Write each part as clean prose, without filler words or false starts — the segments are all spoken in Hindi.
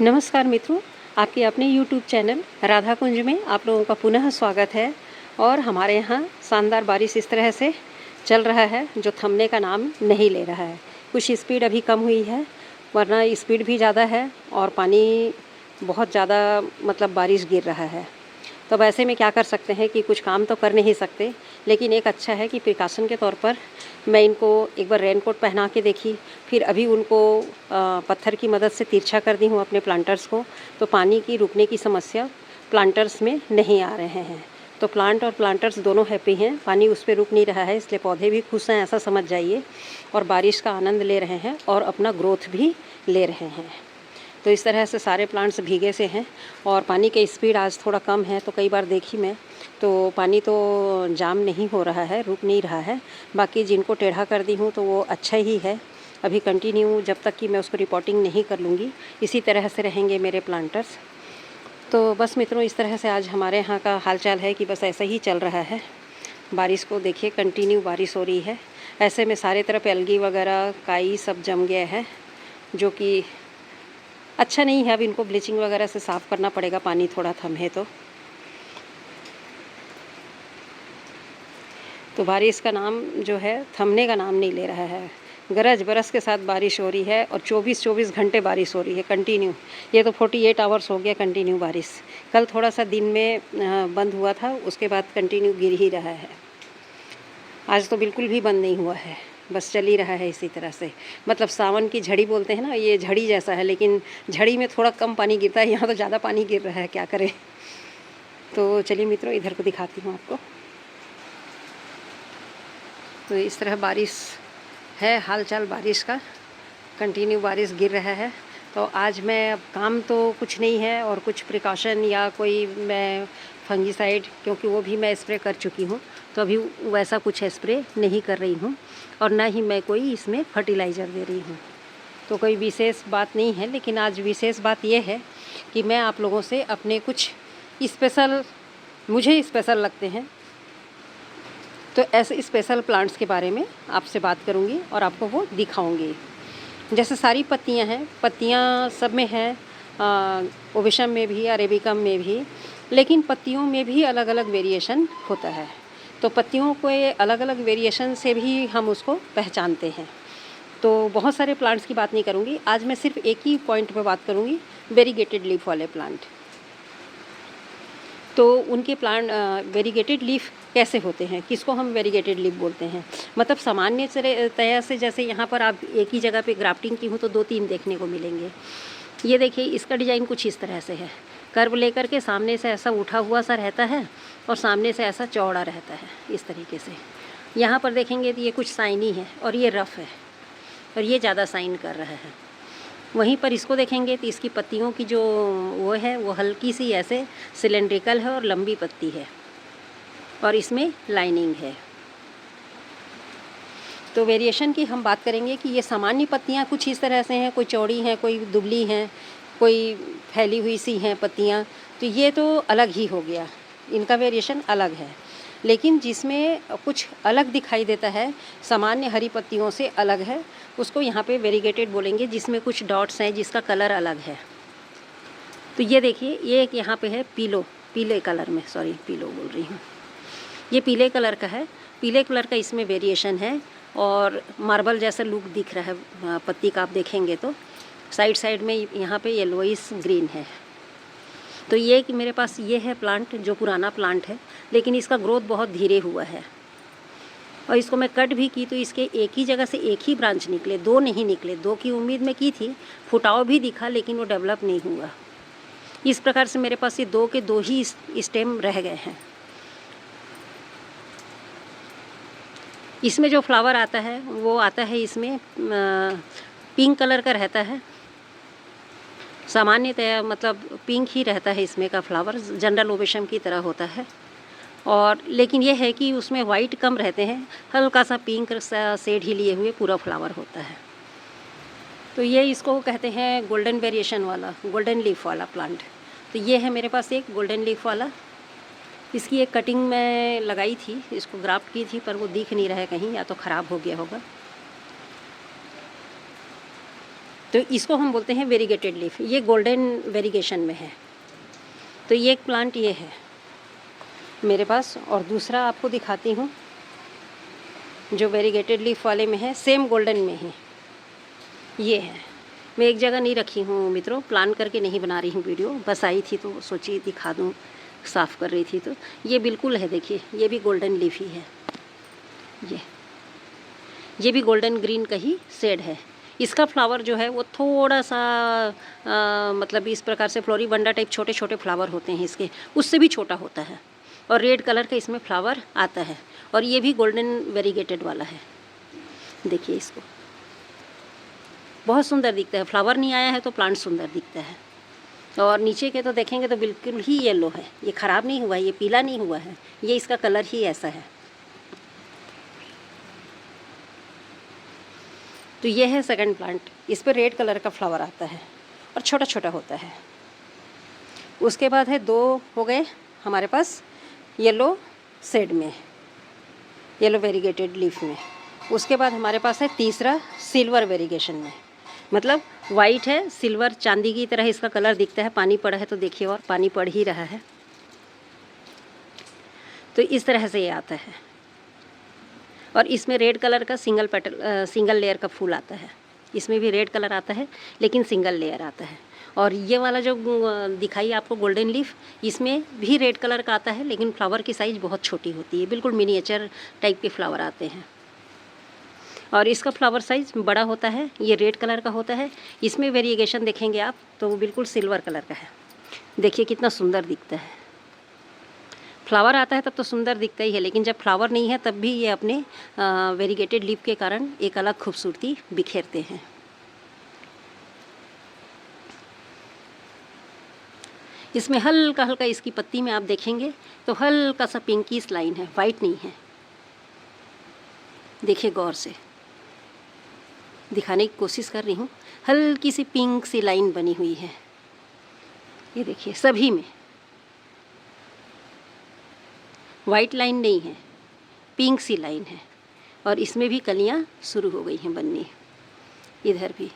नमस्कार मित्रों, आपके अपने YouTube चैनल राधा कुंज में आप लोगों का पुनः स्वागत है। और हमारे यहाँ शानदार बारिश इस तरह से चल रहा है जो थमने का नाम नहीं ले रहा है। कुछ स्पीड अभी कम हुई है, वरना स्पीड भी ज़्यादा है और पानी बहुत ज़्यादा मतलब बारिश गिर रहा है। तो अब ऐसे में क्या कर सकते हैं कि कुछ काम तो कर नहीं सकते, लेकिन एक अच्छा है कि प्रिकॉशन के तौर पर मैं इनको एक बार रेनकोट पहना के देखी, फिर अभी उनको पत्थर की मदद से तिरछा कर दी हूँ अपने प्लांटर्स को, तो पानी की रुकने की समस्या प्लांटर्स में नहीं आ रहे हैं। तो प्लांट और प्लांटर्स दोनों हैप्पी हैं, पानी उस पर रुक नहीं रहा है, इसलिए पौधे भी खुश हैं, ऐसा समझ जाइए, और बारिश का आनंद ले रहे हैं और अपना ग्रोथ भी ले रहे हैं। तो इस तरह से सारे प्लांट्स भीगे से हैं और पानी की स्पीड आज थोड़ा कम है। तो कई बार देखी मैं तो पानी तो जाम नहीं हो रहा है, रुक नहीं रहा है। बाकी जिनको टेढ़ा कर दी हूँ तो वो अच्छा ही है। अभी कंटिन्यू जब तक कि मैं उसको रिपोर्टिंग नहीं कर लूँगी, इसी तरह से रहेंगे मेरे प्लांटर्स। तो बस मित्रों, इस तरह से आज हमारे यहाँ का हालचाल है कि बस ऐसा ही चल रहा है। बारिश को देखिए, कंटिन्यू बारिश हो रही है। ऐसे में सारे तरफ एल्गी वगैरह काई सब जम गया है, जो कि अच्छा नहीं है। अब इनको ब्लीचिंग वगैरह से साफ़ करना पड़ेगा, पानी थोड़ा थमे तो बारिश का नाम जो है थमने का नाम नहीं ले रहा है। गरज बरस के साथ बारिश हो रही है और 24 घंटे बारिश हो रही है कंटिन्यू। ये तो 48 आवर्स हो गया कंटिन्यू बारिश। कल थोड़ा सा दिन में बंद हुआ था, उसके बाद कंटिन्यू गिर ही रहा है। आज तो बिल्कुल भी बंद नहीं हुआ है, बस चल ही रहा है इसी तरह से। मतलब सावन की झड़ी बोलते हैं ना, ये झड़ी जैसा है, लेकिन झड़ी में थोड़ा कम पानी गिरता है, यहाँ तो ज़्यादा पानी गिर रहा है, क्या करें। तो चलिए मित्रों, इधर को दिखाती हूँ आपको। तो इस तरह बारिश है, हाल चाल बारिश का, कंटिन्यू बारिश गिर रहा है। तो आज मैं, अब काम तो कुछ नहीं है और कुछ प्रिकॉशन या कोई मैं फंगीसाइड, क्योंकि वो भी मैं स्प्रे कर चुकी हूँ, तो अभी वैसा कुछ स्प्रे नहीं कर रही हूँ और ना ही मैं कोई इसमें फर्टिलाइज़र दे रही हूँ। तो कोई विशेष बात नहीं है, लेकिन आज विशेष बात ये है कि मैं आप लोगों से अपने कुछ स्पेशल, मुझे स्पेशल लगते हैं, तो ऐसे स्पेशल प्लांट्स के बारे में आपसे बात करूँगी और आपको वो दिखाऊँगी। जैसे सारी पत्तियां हैं, पत्तियां सब में हैं, ओवेशम में भी, अरेबिकम में भी, लेकिन पत्तियों में भी अलग अलग वेरिएशन होता है। तो पत्तियों को अलग अलग वेरिएशन से भी हम उसको पहचानते हैं। तो बहुत सारे प्लांट्स की बात नहीं करूँगी आज, मैं सिर्फ एक ही पॉइंट पे बात करूँगी, वेरीगेटेड लीफ वाले प्लांट। तो उनके प्लांट वेरीगेटेड लीफ कैसे होते हैं, किसको हम वेरीगेटेड लीफ बोलते हैं। मतलब सामान्य तरह से जैसे यहाँ पर आप एक ही जगह पे ग्राफ्टिंग की हूँ तो 2-3 देखने को मिलेंगे। ये देखिए, इसका डिज़ाइन कुछ इस तरह से है, कर्व लेकर के सामने से ऐसा उठा हुआ सा रहता है और सामने से ऐसा चौड़ा रहता है, इस तरीके से। यहाँ पर देखेंगे तो ये कुछ साइनी है और ये रफ़ है और ये ज़्यादा साइन कर रहा है। वहीं पर इसको देखेंगे तो इसकी पत्तियों की जो वो है, वो हल्की सी ऐसे सिलेंड्रिकल है और लंबी पत्ती है और इसमें लाइनिंग है। तो वेरिएशन की हम बात करेंगे कि ये सामान्य पत्तियाँ कुछ इस तरह से हैं, कोई चौड़ी हैं, कोई दुबली हैं, कोई फैली हुई सी हैं पत्तियाँ। तो ये तो अलग ही हो गया, इनका वेरिएशन अलग है। लेकिन जिसमें कुछ अलग दिखाई देता है, सामान्य हरी पत्तियों से अलग है, उसको यहाँ पे वेरीगेटेड बोलेंगे, जिसमें कुछ डॉट्स हैं, जिसका कलर अलग है। तो ये देखिए, ये एक यहाँ पे है पीले कलर में, सॉरी पीलो बोल रही हूँ, ये पीले कलर का है। पीले कलर का इसमें वेरिएशन है और मार्बल जैसा लुक दिख रहा है पत्ती का, आप देखेंगे तो साइड साइड में यहाँ पे येलोइश ग्रीन है। तो ये कि मेरे पास ये है प्लांट, जो पुराना प्लांट है, लेकिन इसका ग्रोथ बहुत धीरे हुआ है और इसको मैं कट भी की तो इसके एक ही जगह से एक ही ब्रांच निकले, 2 नहीं निकले। 2 की उम्मीद में की थी, फुटाव भी दिखा, लेकिन वो डेवलप नहीं हुआ। इस प्रकार से मेरे पास ये 2 के 2 ही स्टेम रह गए हैं। इसमें जो फ्लावर आता है वो आता है, इसमें पिंक कलर का रहता है, सामान्यतया मतलब पिंक ही रहता है इसमें का फ्लावर, जनरल ओवेशम की तरह होता है। और लेकिन ये है कि उसमें वाइट कम रहते हैं, हल्का सा पिंक सा शेड ही लिए हुए पूरा फ्लावर होता है। तो ये इसको कहते हैं गोल्डन वेरिएशन वाला, गोल्डन लीफ वाला प्लांट। तो ये है मेरे पास एक गोल्डन लीफ वाला। इसकी एक कटिंग मैं लगाई थी, इसको ग्राफ्ट की थी, पर वो दिख नहीं रहा है कहीं, या तो ख़राब हो गया होगा। तो इसको हम बोलते हैं वेरीगेटेड लीफ। ये गोल्डन वेरीगेशन में है। तो ये एक प्लांट ये है मेरे पास। और दूसरा आपको दिखाती हूँ जो वेरीगेटेड लीफ वाले में है, सेम गोल्डन में ही ये है। मैं एक जगह नहीं रखी हूँ मित्रों, प्लान करके नहीं बना रही हूँ वीडियो, बस आई थी तो सोची दिखा दूँ, साफ़ कर रही थी तो ये बिल्कुल है। देखिए ये भी गोल्डन लीफ ही है। ये भी गोल्डन ग्रीन का ही शेड है। इसका फ्लावर जो है वो थोड़ा सा मतलब इस प्रकार से फ्लोरीबंडा टाइप छोटे छोटे फ्लावर होते हैं इसके, उससे भी छोटा होता है और रेड कलर का इसमें फ्लावर आता है। और ये भी गोल्डन वेरीगेटेड वाला है। देखिए इसको, बहुत सुंदर दिखता है। फ्लावर नहीं आया है तो प्लांट सुंदर दिखता है। और नीचे के तो देखेंगे तो बिल्कुल ही येलो है, ये ख़राब नहीं हुआ है, ये पीला नहीं हुआ है, ये इसका कलर ही ऐसा है। तो ये है सेकंड प्लांट। इस पर रेड कलर का फ्लावर आता है और छोटा छोटा होता है। उसके बाद है दो हो गए हमारे पास येलो शेड में, येलो वेरीगेटेड लीफ में। उसके बाद हमारे पास है तीसरा सिल्वर वेरीगेशन में, मतलब वाइट है, सिल्वर चांदी की तरह इसका कलर दिखता है। पानी पड़ा है तो देखिए, और पानी पड़ ही रहा है। तो इस तरह से ये आता है और इसमें रेड कलर का सिंगल लेयर का फूल आता है। इसमें भी रेड कलर आता है लेकिन सिंगल लेयर आता है। और ये वाला जो दिखाई आपको गोल्डन लीफ, इसमें भी रेड कलर का आता है लेकिन फ्लावर की साइज़ बहुत छोटी होती है, बिल्कुल मिनिएचर टाइप के फ्लावर आते हैं। और इसका फ्लावर साइज़ बड़ा होता है, ये रेड कलर का होता है। इसमें वेरिएशन देखेंगे आप तो वो बिल्कुल सिल्वर कलर का है। देखिए कितना सुंदर दिखता है। फ्लावर आता है तब तो सुंदर दिखता ही है, लेकिन जब फ्लावर नहीं है तब भी ये अपने वेरीगेटेड लीफ के कारण एक अलग खूबसूरती बिखेरते हैं। इसमें हल्का हल्का इसकी पत्ती में आप देखेंगे तो हल्का सा पिंकीश लाइन है, वाइट नहीं है। देखिए गौर से, दिखाने की कोशिश कर रही हूँ। हल्की सी पिंक सी लाइन बनी हुई है, ये देखिए सभी में वाइट लाइन नहीं है, पिंक सी लाइन है। और इसमें भी कलियाँ शुरू हो गई हैं बननी, इधर भी।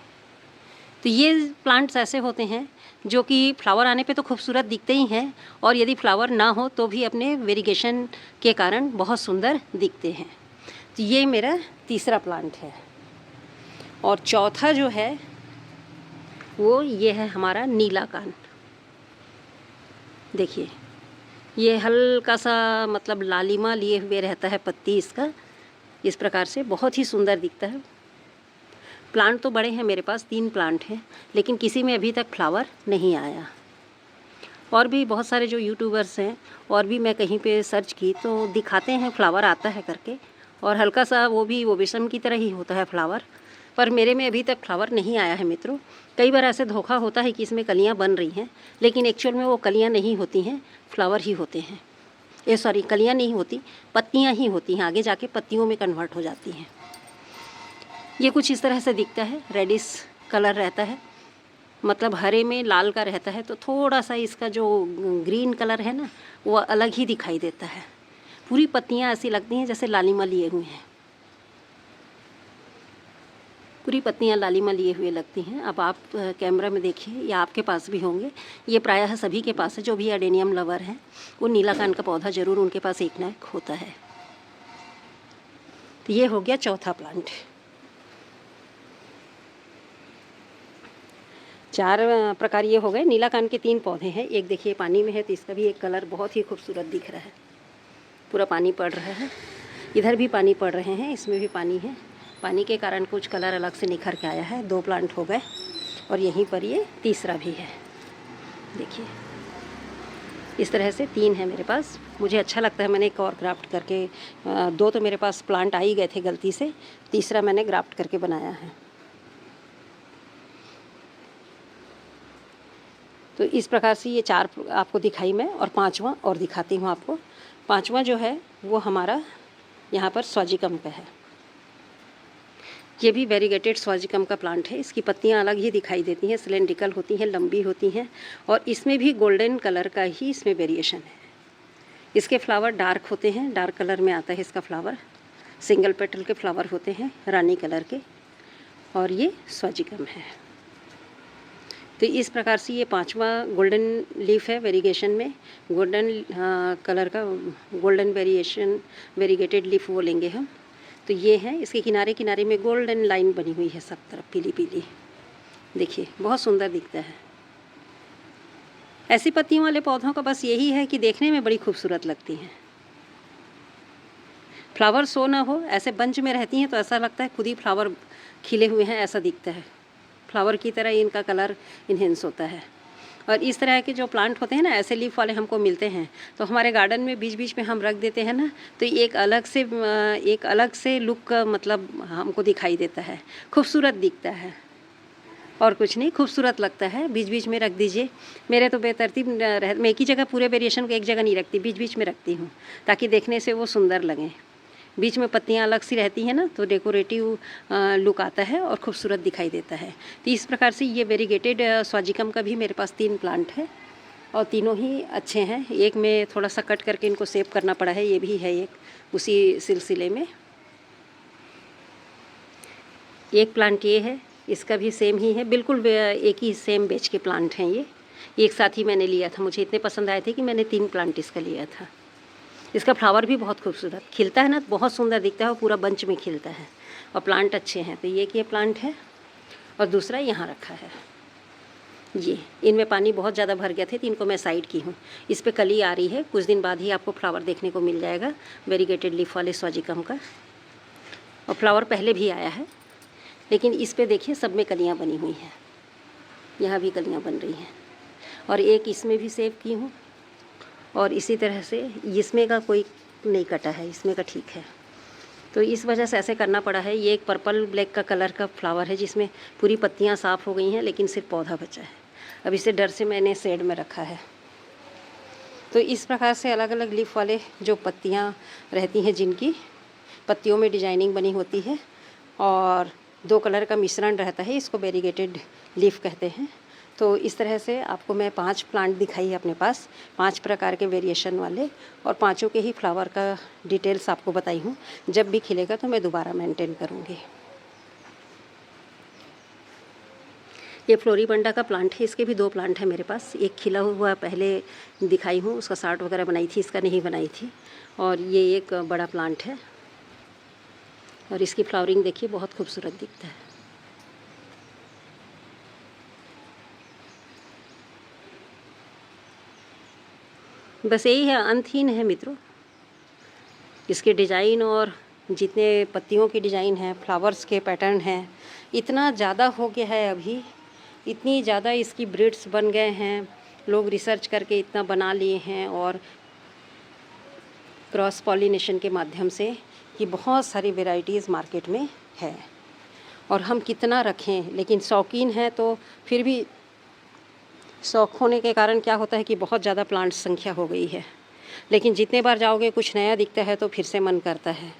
तो ये प्लांट्स ऐसे होते हैं जो कि फ्लावर आने पे तो खूबसूरत दिखते ही हैं, और यदि फ्लावर ना हो तो भी अपने वेरिगेशन के कारण बहुत सुंदर दिखते हैं। तो ये मेरा तीसरा प्लांट है। और चौथा जो है वो ये है हमारा नीला कान। देखिए ये हल्का सा मतलब लालिमा लिए हुए रहता है पत्ती इसका, इस प्रकार से बहुत ही सुंदर दिखता है। प्लांट तो बड़े हैं, मेरे पास 3 प्लांट हैं, लेकिन किसी में अभी तक फ्लावर नहीं आया। और भी बहुत सारे जो यूट्यूबर्स हैं, और भी मैं कहीं पे सर्च की तो दिखाते हैं फ्लावर आता है करके, और हल्का सा वो भी रेशम की तरह ही होता है फ्लावर, पर मेरे में अभी तक फ्लावर नहीं आया है मित्रों। कई बार ऐसे धोखा होता है कि इसमें कलियां बन रही हैं, लेकिन एक्चुअल में वो कलियां नहीं होती हैं, फ्लावर ही होते हैं। कलियां नहीं होती, पत्तियां ही होती हैं, आगे जाके पत्तियों में कन्वर्ट हो जाती हैं। ये कुछ इस तरह से दिखता है, रेडिश कलर रहता है, मतलब हरे में लाल का रहता है, तो थोड़ा सा इसका जो ग्रीन कलर है ना वो अलग ही दिखाई देता है। पूरी पत्तियां ऐसी लगती हैं जैसे लालिमा लिए हुए हैं, पूरी पत्तियां लालिमा लिए हुए लगती हैं। अब आप कैमरा में देखिए, या आपके पास भी होंगे, ये प्रायः सभी के पास है। जो भी एडेनियम लवर हैं वो नीला कान का पौधा ज़रूर उनके पास एक ना एक होता है। तो ये हो गया चौथा प्लांट। 4 प्रकार ये हो गए। नीला कान के 3 पौधे हैं। एक देखिए पानी में है तो इसका भी एक कलर बहुत ही खूबसूरत दिख रहा है, पूरा पानी पड़ रहा है। इधर भी पानी पड़ रहे हैं, इसमें भी पानी है, पानी के कारण कुछ कलर अलग से निखर के आया है। 2 प्लांट हो गए और यहीं पर ये तीसरा भी है। देखिए इस तरह से 3 है मेरे पास। मुझे अच्छा लगता है, मैंने एक और ग्राफ्ट करके 2 तो मेरे पास प्लांट आ ही गए थे गलती से, तीसरा मैंने ग्राफ्ट करके बनाया है। तो इस प्रकार से ये 4 आपको दिखाई मैं, और 5वां और दिखाती हूँ आपको। 5वां जो है वो हमारा यहाँ पर स्वाजिकम का है। ये भी वेरीगेटेड स्वाजिकम का प्लांट है। इसकी पत्तियाँ अलग ही दिखाई देती हैं, सिलेंड्रिकल होती हैं, लंबी होती हैं, और इसमें भी गोल्डन कलर का ही इसमें वेरिएशन है। इसके फ्लावर डार्क होते हैं, डार्क कलर में आता है इसका फ्लावर। सिंगल पेटल के फ्लावर होते हैं रानी कलर के, और ये स्वाजिकम है। तो इस प्रकार से ये 5वां गोल्डन लीफ है वेरिगेशन में, गोल्डन कलर का गोल्डन वेरीगेटेड लीफ वो लेंगे हम। तो ये है, इसके किनारे किनारे में गोल्डन लाइन बनी हुई है सब तरफ पीली पीली, देखिए बहुत सुंदर दिखता है। ऐसी पत्तियों वाले पौधों का बस यही है कि देखने में बड़ी खूबसूरत लगती हैं। फ्लावर शो ना हो, ऐसे बंच में रहती हैं तो ऐसा लगता है खुद ही फ्लावर खिले हुए हैं ऐसा दिखता है, फ्लावर की तरह इनका कलर इन्हेंस होता है। और इस तरह के जो प्लांट होते हैं ना, ऐसे लीफ वाले हमको मिलते हैं तो हमारे गार्डन में बीच बीच में हम रख देते हैं ना, तो एक अलग से लुक मतलब हमको दिखाई देता है, खूबसूरत दिखता है और कुछ नहीं, खूबसूरत लगता है। बीच बीच में रख दीजिए। मेरे तो बेतरतीब मैं एक ही जगह पूरे वेरिएशन को एक जगह नहीं रखती, बीच बीच में रखती हूँ ताकि देखने से वो सुंदर लगें। बीच में पत्तियाँ अलग सी रहती हैं ना, तो डेकोरेटिव लुक आता है और खूबसूरत दिखाई देता है। तो इस प्रकार से ये वेरीगेटेड स्वाजिकम का भी मेरे पास 3 प्लांट है और तीनों ही अच्छे हैं। एक में थोड़ा सा कट करके इनको सेव करना पड़ा है, ये भी है एक उसी सिलसिले में। एक प्लांट ये है, इसका भी सेम ही है, बिल्कुल एक ही सेम बेच के प्लांट हैं ये। एक साथ ही मैंने लिया था, मुझे इतने पसंद आए थे कि मैंने 3 प्लांट इसका लिया था। इसका फ्लावर भी बहुत खूबसूरत खिलता है ना, बहुत सुंदर दिखता है और पूरा बंच में खिलता है और प्लांट अच्छे हैं। तो ये प्लांट है और दूसरा यहाँ रखा है ये। इनमें पानी बहुत ज़्यादा भर गया थे तो इनको मैं साइड की हूँ। इस पे कली आ रही है, कुछ दिन बाद ही आपको फ्लावर देखने को मिल जाएगा वेरीगेटेड लीफ वाले स्वाजिकम का। और फ्लावर पहले भी आया है, लेकिन इस पे देखिए सब में कलियाँ बनी हुई हैं, यहाँ भी कलियाँ बन रही हैं। और एक इसमें भी सेव की हूँ और इसी तरह से इसमें का कोई नहीं कटा है, इसमें का ठीक है। तो इस वजह से ऐसे करना पड़ा है। ये एक पर्पल ब्लैक का कलर का फ्लावर है जिसमें पूरी पत्तियाँ साफ़ हो गई हैं लेकिन सिर्फ पौधा बचा है। अब इसे डर से मैंने शेड में रखा है। तो इस प्रकार से अलग अलग लीफ वाले जो पत्तियाँ रहती हैं, जिनकी पत्तियों में डिजाइनिंग बनी होती है और 2 कलर का मिश्रण रहता है, इसको वेरीगेटेड लीफ कहते हैं। तो इस तरह से आपको मैं 5 प्लांट दिखाई है अपने पास, 5 प्रकार के वेरिएशन वाले, और पाँचों के ही फ्लावर का डिटेल्स आपको बताई हूँ। जब भी खिलेगा तो मैं दोबारा मेंटेन करूँगी। ये फ्लोरीबंडा का प्लांट है, इसके भी 2 प्लांट हैं मेरे पास। एक खिला हुआ पहले दिखाई हूँ, उसका सार्ट वगैरह बनाई थी, इसका नहीं बनाई थी। और ये एक बड़ा प्लांट है और इसकी फ्लावरिंग देखिए बहुत खूबसूरत दिखता है। बस यही है, अंतहीन है मित्रों इसके डिज़ाइन, और जितने पत्तियों की डिज़ाइन है, फ्लावर्स के पैटर्न हैं, इतना ज़्यादा हो गया है अभी, इतनी ज़्यादा इसकी ब्रीड्स बन गए हैं, लोग रिसर्च करके इतना बना लिए हैं और क्रॉस पॉलिनेशन के माध्यम से कि बहुत सारी वेराइटीज़ मार्केट में है। और हम कितना रखें, लेकिन शौकीन हैं तो फिर भी शौक होने के कारण क्या होता है कि बहुत ज़्यादा प्लांट संख्या हो गई है, लेकिन जितने बार जाओगे कुछ नया दिखता है तो फिर से मन करता है।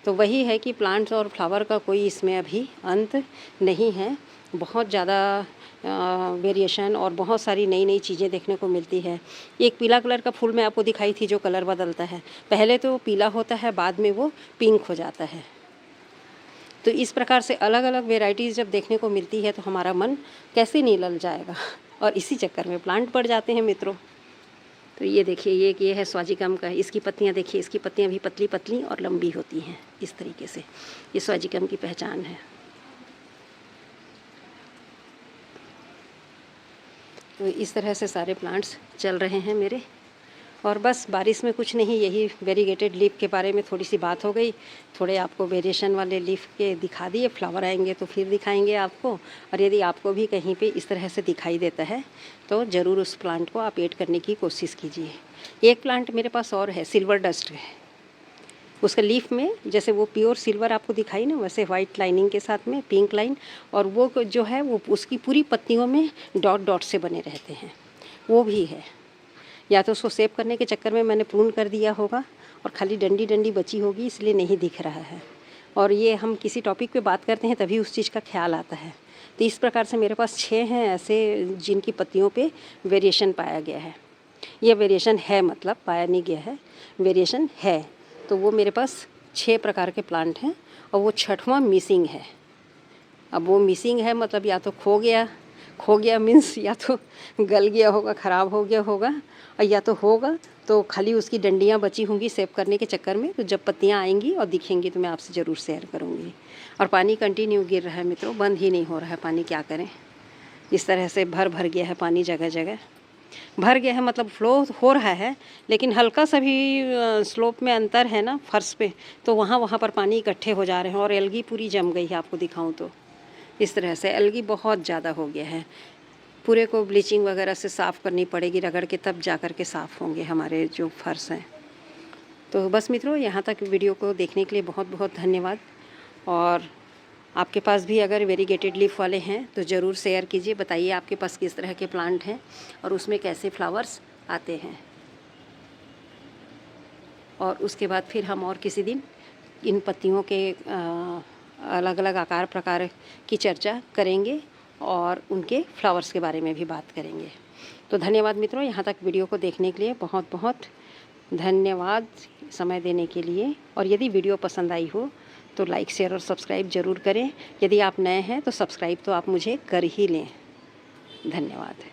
तो वही है कि प्लांट्स और फ्लावर का कोई इसमें अभी अंत नहीं है। बहुत ज़्यादा वेरिएशन और बहुत सारी नई नई चीज़ें देखने को मिलती है। एक पीला कलर का फूल मैं आपको दिखाई थी जो कलर बदलता है, पहले तो पीला होता है, बाद में वो पिंक हो जाता है। तो इस प्रकार से अलग अलग वेराइटीज़ जब देखने को मिलती है तो हमारा मन कैसे नहीं लल जाएगा, और इसी चक्कर में प्लांट बढ़ जाते हैं मित्रों। तो ये देखिए, ये है स्वाजिकम का, इसकी पत्तियाँ देखिए, इसकी पत्तियाँ भी पतली पतली और लंबी होती हैं इस तरीके से। ये स्वाजिकम की पहचान है। तो इस तरह से सारे प्लांट्स चल रहे हैं मेरे। और बस बारिश में कुछ नहीं, यही वेरीगेटेड लीफ के बारे में थोड़ी सी बात हो गई। थोड़े आपको वेरिएशन वाले लीफ के दिखा दिए, फ्लावर आएंगे तो फिर दिखाएंगे आपको। और यदि आपको भी कहीं पे इस तरह से दिखाई देता है तो ज़रूर उस प्लांट को आप ऐड करने की कोशिश कीजिए। एक प्लांट मेरे पास और है, सिल्वर डस्ट है। उसका लीफ में जैसे वो प्योर सिल्वर आपको दिखाई ना, वैसे वाइट लाइनिंग के साथ में पिंक लाइन, और वो जो है वो उसकी पूरी पत्तियों में डॉट डॉट से बने रहते हैं, वो भी है। या तो उसको सेव करने के चक्कर में मैंने प्रून कर दिया होगा और खाली डंडी डंडी बची होगी, इसलिए नहीं दिख रहा है। और ये हम किसी टॉपिक पे बात करते हैं तभी उस चीज़ का ख्याल आता है। तो इस प्रकार से मेरे पास 6 हैं ऐसे जिनकी पत्तियों पे वेरिएशन पाया गया है। ये वेरिएशन है, मतलब पाया नहीं गया है, वेरिएशन है। तो वो मेरे पास 6 प्रकार के प्लांट हैं और वो 6वां मिसिंग है। अब वो मिसिंग है मतलब या तो खो गया, खो गया मीन्स या तो गल गया होगा, ख़राब हो गया होगा, और या तो होगा तो खाली उसकी डंडियाँ बची होंगी सेव करने के चक्कर में। तो जब पत्तियाँ आएंगी और दिखेंगी तो मैं आपसे ज़रूर शेयर करूँगी। और पानी कंटिन्यू गिर रहा है मित्रों, बंद ही नहीं हो रहा है पानी, क्या करें। इस तरह से भर गया है पानी, जगह जगह भर गया है, मतलब फ्लो हो रहा है, लेकिन हल्का सा भी स्लोप में अंतर है ना फर्श पे, तो वहाँ पर पानी इकट्ठे हो जा रहे हैं और एल्गी पूरी जम गई है। आपको दिखाऊं तो इस तरह से एल्गी बहुत ज़्यादा हो गया है। पूरे को ब्लीचिंग वगैरह से साफ़ करनी पड़ेगी, रगड़ के, तब जा कर के साफ़ होंगे हमारे जो फर्श हैं। तो बस मित्रों, यहाँ तक वीडियो को देखने के लिए बहुत बहुत धन्यवाद। और आपके पास भी अगर वेरीगेटेड लीफ वाले हैं तो ज़रूर शेयर कीजिए, बताइए आपके पास किस तरह के प्लांट हैं और उसमें कैसे फ्लावर्स आते हैं। और उसके बाद फिर हम और किसी दिन इन पत्तियों के अलग अलग आकार प्रकार की चर्चा करेंगे और उनके फ्लावर्स के बारे में भी बात करेंगे। तो धन्यवाद मित्रों, यहाँ तक वीडियो को देखने के लिए बहुत बहुत धन्यवाद समय देने के लिए। और यदि वीडियो पसंद आई हो तो लाइक, शेयर और सब्सक्राइब ज़रूर करें। यदि आप नए हैं तो सब्सक्राइब तो आप मुझे कर ही लें। धन्यवाद।